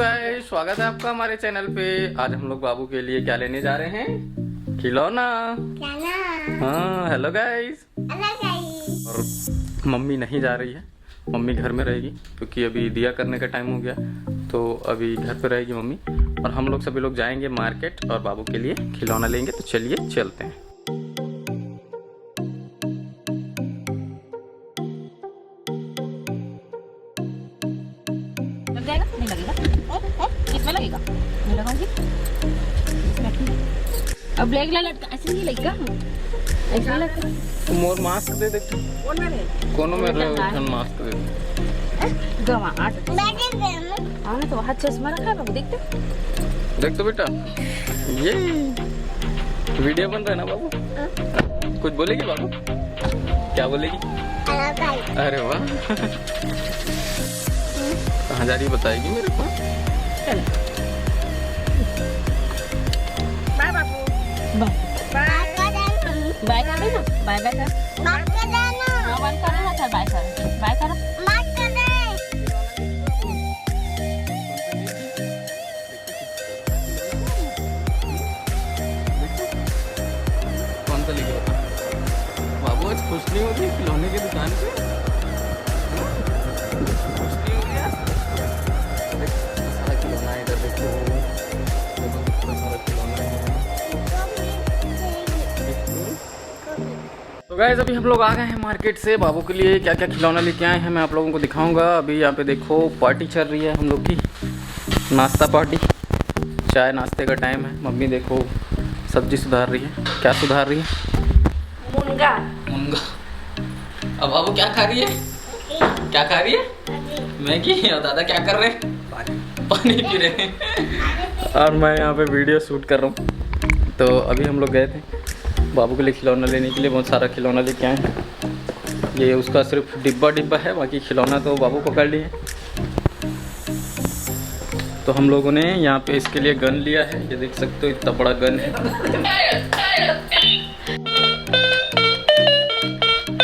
Guys, स्वागत है आपका हमारे चैनल पे। आज हम लोग बाबू के लिए क्या लेने जा रहे हैं? खिलौना। हाँ, हेलो गाइस। और मम्मी नहीं जा रही है, मम्मी घर में रहेगी क्योंकि अभी दिया करने का टाइम हो गया, तो अभी घर पे रहेगी मम्मी। और हम लोग सभी लोग जाएंगे मार्केट और बाबू के लिए खिलौना लेंगे। तो चलिए चलते हैं। नहीं लगेगा, इसमें लगेगा, मैं लगाऊंगी। अब ब्लैक ला लटका ऐसे नहीं लगेगा, ऐसे लटका। मोर मास्क दे दे, कोनो में मास्क दे दे। गवा आठ आने तो हाथ चश्मा रखा है बाबू, देख तो बेटा, ये वीडियो बन रहा है ना बाबू। कुछ बोलेगी बाबू? क्या बोलेगी? अरे वाह, कहाँ जा रही बताएगी मेरे को। बाय बाबू, बाय कर देना, बाय कर देना, बाय बाय कर, बाय कर देना, बाय कर देना, सर बाय कर, बाय कर, बाय कर दे। कौन सा लिखे बाबू? आज खुश नहीं होगी खिलौने की दुकान पे? तो गाइस, अभी हम लोग आ गए हैं मार्केट से। बाबू के लिए क्या क्या खिलौना लेके आए हैं मैं आप लोगों को दिखाऊंगा। अभी यहाँ पे देखो पार्टी चल रही है हम लोग की, नाश्ता पार्टी। चाय नाश्ते का टाइम है। मम्मी देखो सब्जी सुधार रही है। क्या सुधार रही है? मुनगा। मुनगा। अब बाबू क्या खा रही है? क्या खा रही है? मैगी। और दादा क्या कर रहे हैं? पानी पी रहे हैं। और मैं यहाँ पे वीडियो शूट कर रहा हूँ। तो अभी हम लोग गए थे बाबू के लिए खिलौना लेने के लिए। बहुत सारा खिलौना लेके आए हैं। ये उसका सिर्फ डिब्बा है, बाकी खिलौना तो बाबू पकड़ लिए। तो हम लोगों ने यहाँ पे इसके लिए गन लिया है। ये देख सकते हो, इतना बड़ा गन है।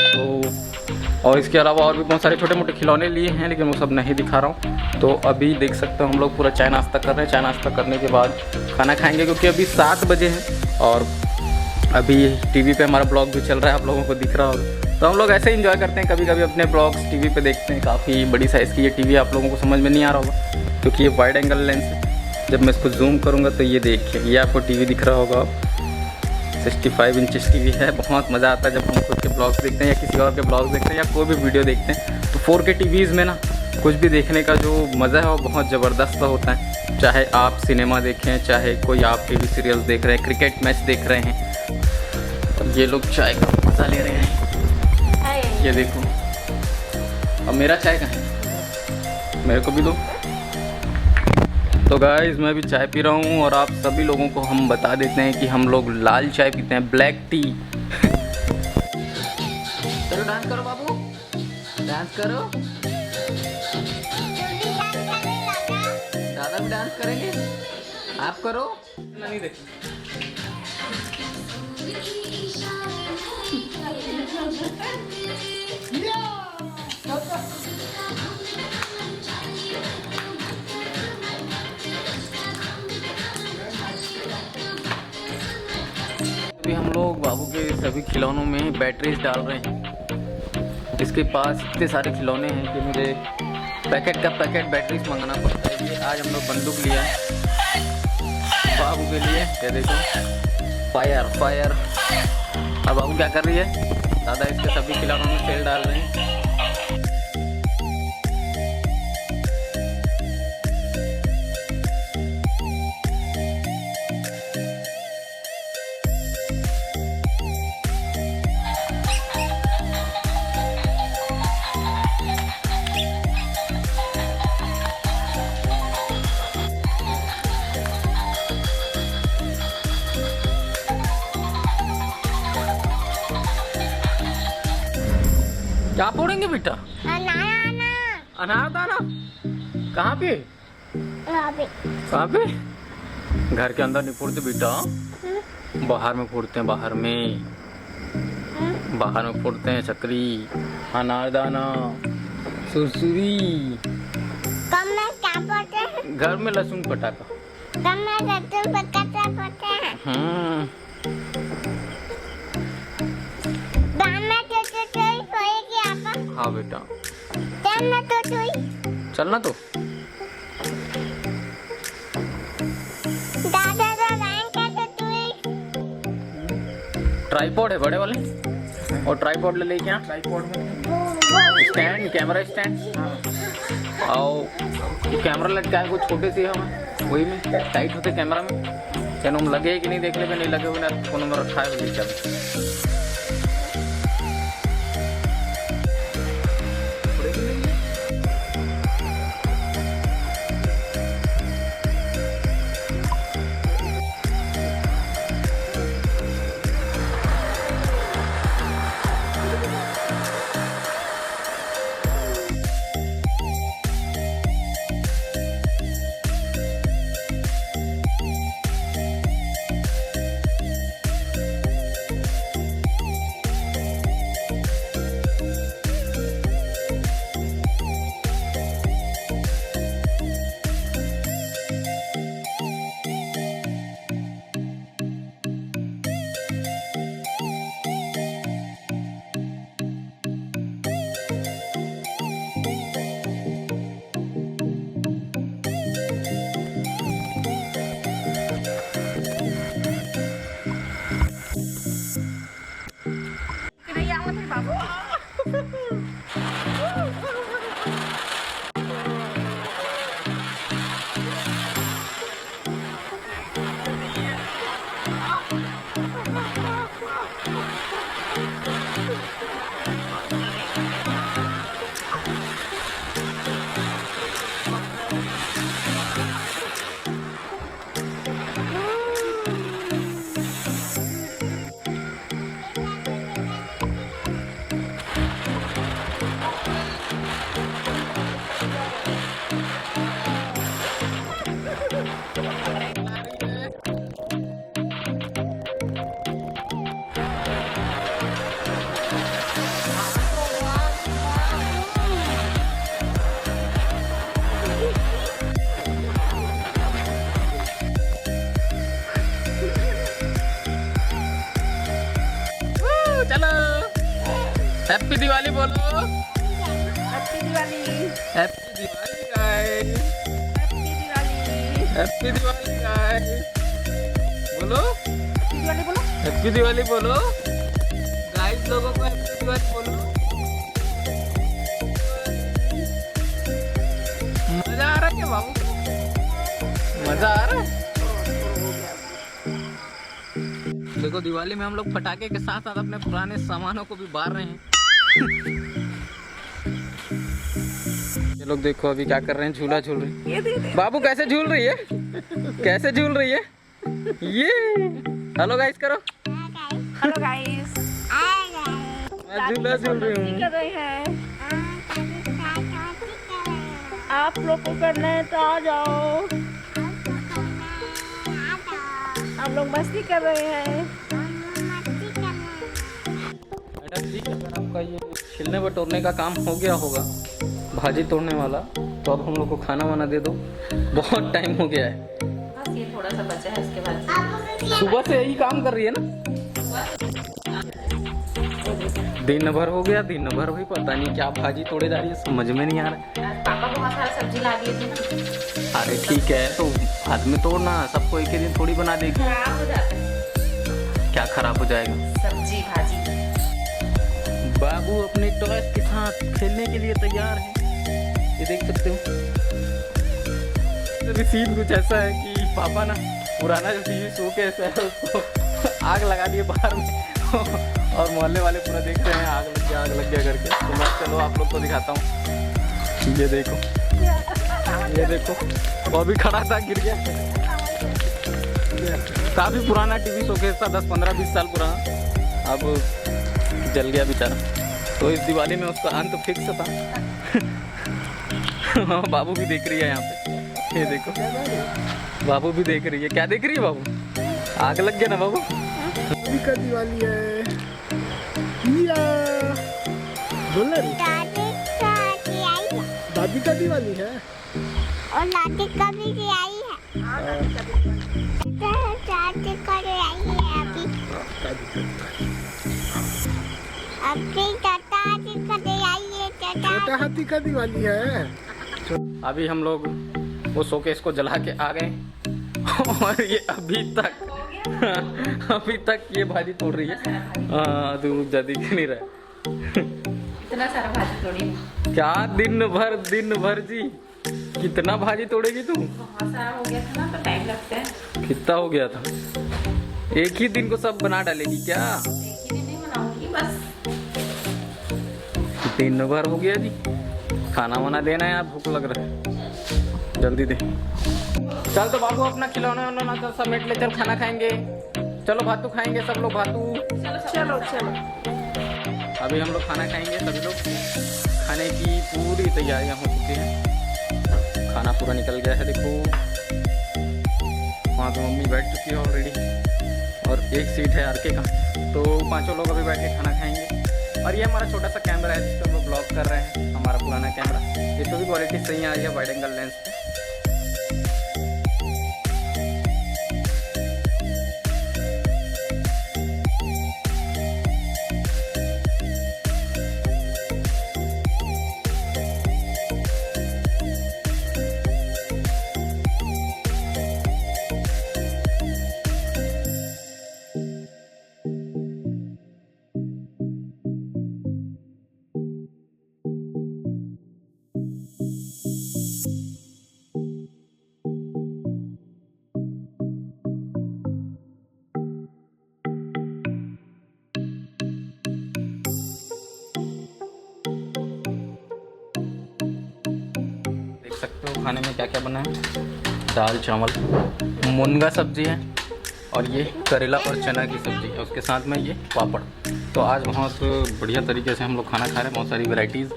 तो और इसके अलावा और भी बहुत सारे छोटे मोटे खिलौने लिए हैं, लेकिन वो सब नहीं दिखा रहा हूँ। तो अभी देख सकते हो हम लोग पूरा चाय नाश्ता कर रहे हैं। चाय नाश्ता करने के बाद खाना खाएंगे, क्योंकि अभी 7 बजे हैं और अभी टीवी पे हमारा ब्लॉग भी चल रहा है, आप लोगों को दिख रहा होगा। तो हम लोग ऐसे एंजॉय करते हैं, कभी कभी अपने ब्लॉग्स टीवी पे देखते हैं। काफ़ी बड़ी साइज़ की ये टीवी, आप लोगों को समझ में नहीं आ रहा होगा क्योंकि ये वाइड एंगल लेंस है। जब मैं इसको जूम करूँगा तो ये देखिए, ये आपको टीवी दिख रहा होगा। 65 इंचेस टीवी है। बहुत मज़ा आता है जब हम खुद के ब्लॉग्स देखते हैं या किसी और के ब्लॉग्स देखते हैं या कोई भी वीडियो देखते हैं। तो 4K टीवीज़ में ना कुछ भी देखने का जो मज़ा है वो बहुत ज़बरदस्त होता है। चाहे आप सिनेमा देखें, चाहे कोई आप टीवी सीरियल्स देख रहे हैं, क्रिकेट मैच देख रहे हैं। ये लोग चाय का मज़ा ले रहे हैं। ये देखो, अब मेरा चाय कहाँ है? मेरे को भी दो। तो गाइस, मैं भी चाय पी रहा हूँ और आप सभी लोगों को हम बता देते हैं कि हम लोग लाल चाय पीते हैं, ब्लैक टी। चलो डांस करो बाबू, डांस करो। दादा भी डांस करेंगे, आप करो। नहीं देखो, अभी हम लोग बाबू के सभी खिलौनों में बैटरीज डाल रहे हैं। इसके पास इतने सारे खिलौने हैं कि मुझे पैकेट का पैकेट बैटरीज मंगाना पड़ता है। ये आज हम लोग बंदूक लिया है बाबू के लिए। ये देखो, फायर। और बाबू क्या कर रही है? दादा इसके सभी खिलौनों में तेल डाल रहे हैं। क्या फोड़ेंगे बेटा? अनारदाना। कहाँ पे? कहाँ पे? घर के अंदर नहीं फोड़ते बेटा, बाहर में फोड़ते हैं। बाहर में फोड़ते हैं चक्री, अनारदाना, सुरसुरी। कम में क्या फोड़ते हैं? घर में लहसुन पटाखा। हाँ बेटा चलना तो। ट्राइपॉड है बड़े वाले, और ट्राइपॉड ले लेके यहाँ। ट्राइपॉड में स्टैंड, कैमरा स्टैंड, और कैमरा लटका है कुछ छोटे से हम वही में टाइट होते कैमरा में। क्या हम लगे कि नहीं देख ले, नहीं लगे हुए ना फोन नंबर रखा है ले चल। चलो हैप्पी दिवाली बोलो। Happy Diwali. Happy Diwali guys. Happy Diwali. Happy Diwali guys. बोलो हैप्पी दिवाली बोलो। हैप्पी दिवाली बोलो गाइस, लोगों को हैप्पी दिवाली बोलो। मजा आ रहा है क्या बाबू? मजा आ रहा है। देखो दिवाली में हम लोग पटाखे के साथ साथ अपने पुराने सामानों को भी बार रहे हैं। ये लोग देखो अभी क्या कर रहे हैं, झूला झूल रहे हैं। बाबू कैसे झूल रही है, कैसे झूल रही है ये? हेलो गाइस करो। Hello guys. मैं झूला झूल रही हूँ। कर रहे हैं आप लोग को करना है तो आ जाओ। हम लोग मस्ती कर रहे हैं। मैडम जी अगर आपका ये छिलने बटोरने का काम हो गया होगा, भाजी तोड़ने वाला, तो अब हम लोग को खाना वाना दे दो, बहुत टाइम हो गया है। बस ये थोड़ा सा बचा है, उसके बाद सुबह से यही काम कर रही है ना, दिन भर हो गया, दिन भर भी पता नहीं क्या भाजी तोड़े जा रही है, समझ में नहीं आ रहा है। पापा को मसाला सब्जी ला दिए थे ना। अरे ठीक है तो हाथ में तोड़ना, सबको एक ही दिन थोड़ी बना देगी। खराब हो जाता है। क्या खराब हो जाएगा? सब्जी भाजी। बाबू अपने टॉयज के साथ खेलने के लिए तैयार है, ये देख सकते हो। तो सीन कुछ ऐसा है कि पापा ना पुराना जो टीवी शो के ऐसा है उसको आग लगा दिए बाहर में और मोहल्ले वाले पूरा देख रहे हैं आग लग गया करके। तो मैं चलो आप लोग को दिखाता हूँ। ये देखो, ये देखो, वो भी खड़ा था गिर गया। काफ़ी पुराना टीवी शोकेस था, 10-15-20 साल पुराना, अब जल गया बेचारा। तो इस दिवाली में उसका अंत फिक्स था। बाबू भी देख रही है यहाँ पे, ये देखो बाबू भी देख रही है। क्या देख रही है बाबू? आग लग गया ना बाबू। अभी का दिवाली है या बोल रही दादी का दिवाली है। और लाठी कभी भी आई है। लाठी कभी आई है अभी टाटा हाथी कभी आई है। छोटा हाथी का दिवाली है। अभी हम लोग वो शोकेस को जला के आ गए और ये अभी तक ये भाजी तोड़ रही है। हाँ तू जल्दी नहीं रहा। इतना सारा भाजी तोड़ी। क्या दिन भर जी कितना भाजी तोड़ेगी तू? बहुत सारा हो गया था ना तो टाइम लगता है। कितना हो गया था? एक ही दिन को सब बना डालेगी क्या? एक ही दिन नहीं बनाऊंगी बस। दिन भर हो गया जी। खाना वाना देना है यार, भूख लग रहा है, जल्दी दे। चल तो बाबू अपना खिलौना उलौना तो समेट ले, चल खाना खाएंगे। चलो भातू खाएंगे सब लोग, भातू। चलो अभी हम लोग खाना खाएंगे सभी लोग। खाने की पूरी तैयारियां हो चुकी हैं, खाना पूरा निकल गया है। देखो वहाँ पे मम्मी बैठ चुकी है ऑलरेडी और एक सीट है आरके का। तो पांचों लोग अभी बैठ के खाना खाएंगे। और ये हमारा छोटा सा कैमरा है जिसको हम लोग ब्लॉग कर रहे हैं, हमारा पुराना कैमरा। इसको भी क्वालिटी सही आ रही है वाइड एंगल लेंस पे। सकते हो खाने में क्या क्या बना है। दाल चावल, मुनगा सब्जी है और ये करेला और चना की सब्जी है, उसके साथ में ये पापड़। तो आज बहुत बढ़िया तरीके से हम लोग खाना खा रहे हैं, बहुत सारी वैरायटीज़।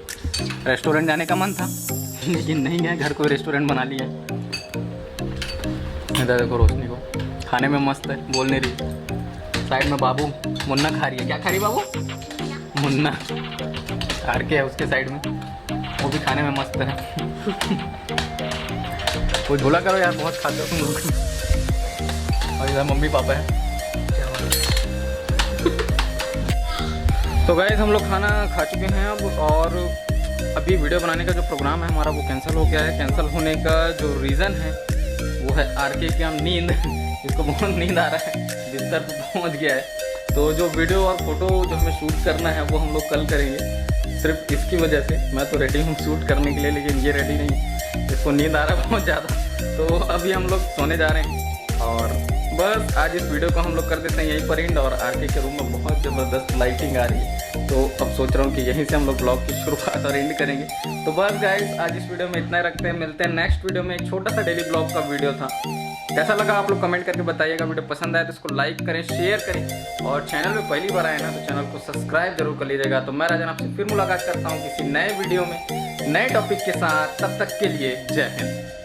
रेस्टोरेंट जाने का मन था लेकिन नहीं गए, घर को रेस्टोरेंट बना लिया है। इधर देखो रोशनी को, खाने में मस्त है, बोल नहीं रही। साइड में बाबू मुन्ना खा रही है। क्या खा रही है बाबू? मुन्ना। हार के है उसके साइड में, वो भी खाने में मस्त है। कुछ बोला करो यार, बहुत खाते हो तुम लोग। और इधर मम्मी पापा है। तो गाइस हम लोग खाना खा चुके हैं अब, और अभी वीडियो बनाने का जो प्रोग्राम है हमारा वो कैंसिल हो गया है। कैंसिल होने का जो रीज़न है वो है आरके की हम नींद, इसको बहुत नींद आ रहा है, बिस्तर पर पहुँच गया है। तो जो वीडियो और फोटो जो हमें शूट करना है वो हम लोग कल करेंगे, सिर्फ इसकी वजह से। मैं तो रेडी हूँ शूट करने के लिए, लेकिन ये रेडी नहीं, इसको नींद आ रहा है बहुत ज़्यादा। तो अभी हम लोग सोने जा रहे हैं और बस आज इस वीडियो को हम लोग कर देते हैं यहीं पर एंड। और आरके के रूम में बहुत ज़बरदस्त लाइटिंग आ रही है, तो अब सोच रहा हूँ कि यहीं से हम लोग ब्लॉग की शुरुआत और एंड करेंगे। तो बस गाइस आज इस वीडियो में इतना ही रखते हैं, मिलते हैं नेक्स्ट वीडियो में। एक छोटा सा डेली ब्लॉग का वीडियो था, कैसा लगा आप लोग कमेंट करके बताइएगा। वीडियो पसंद आए तो इसको लाइक करें, शेयर करें, और चैनल में पहली बार आए ना तो चैनल को सब्सक्राइब जरूर कर लीजिएगा। तो मैं राजन आपसे फिर मुलाकात करता हूँ किसी नए वीडियो में नए टॉपिक के साथ, तब तक के लिए जय हिंद।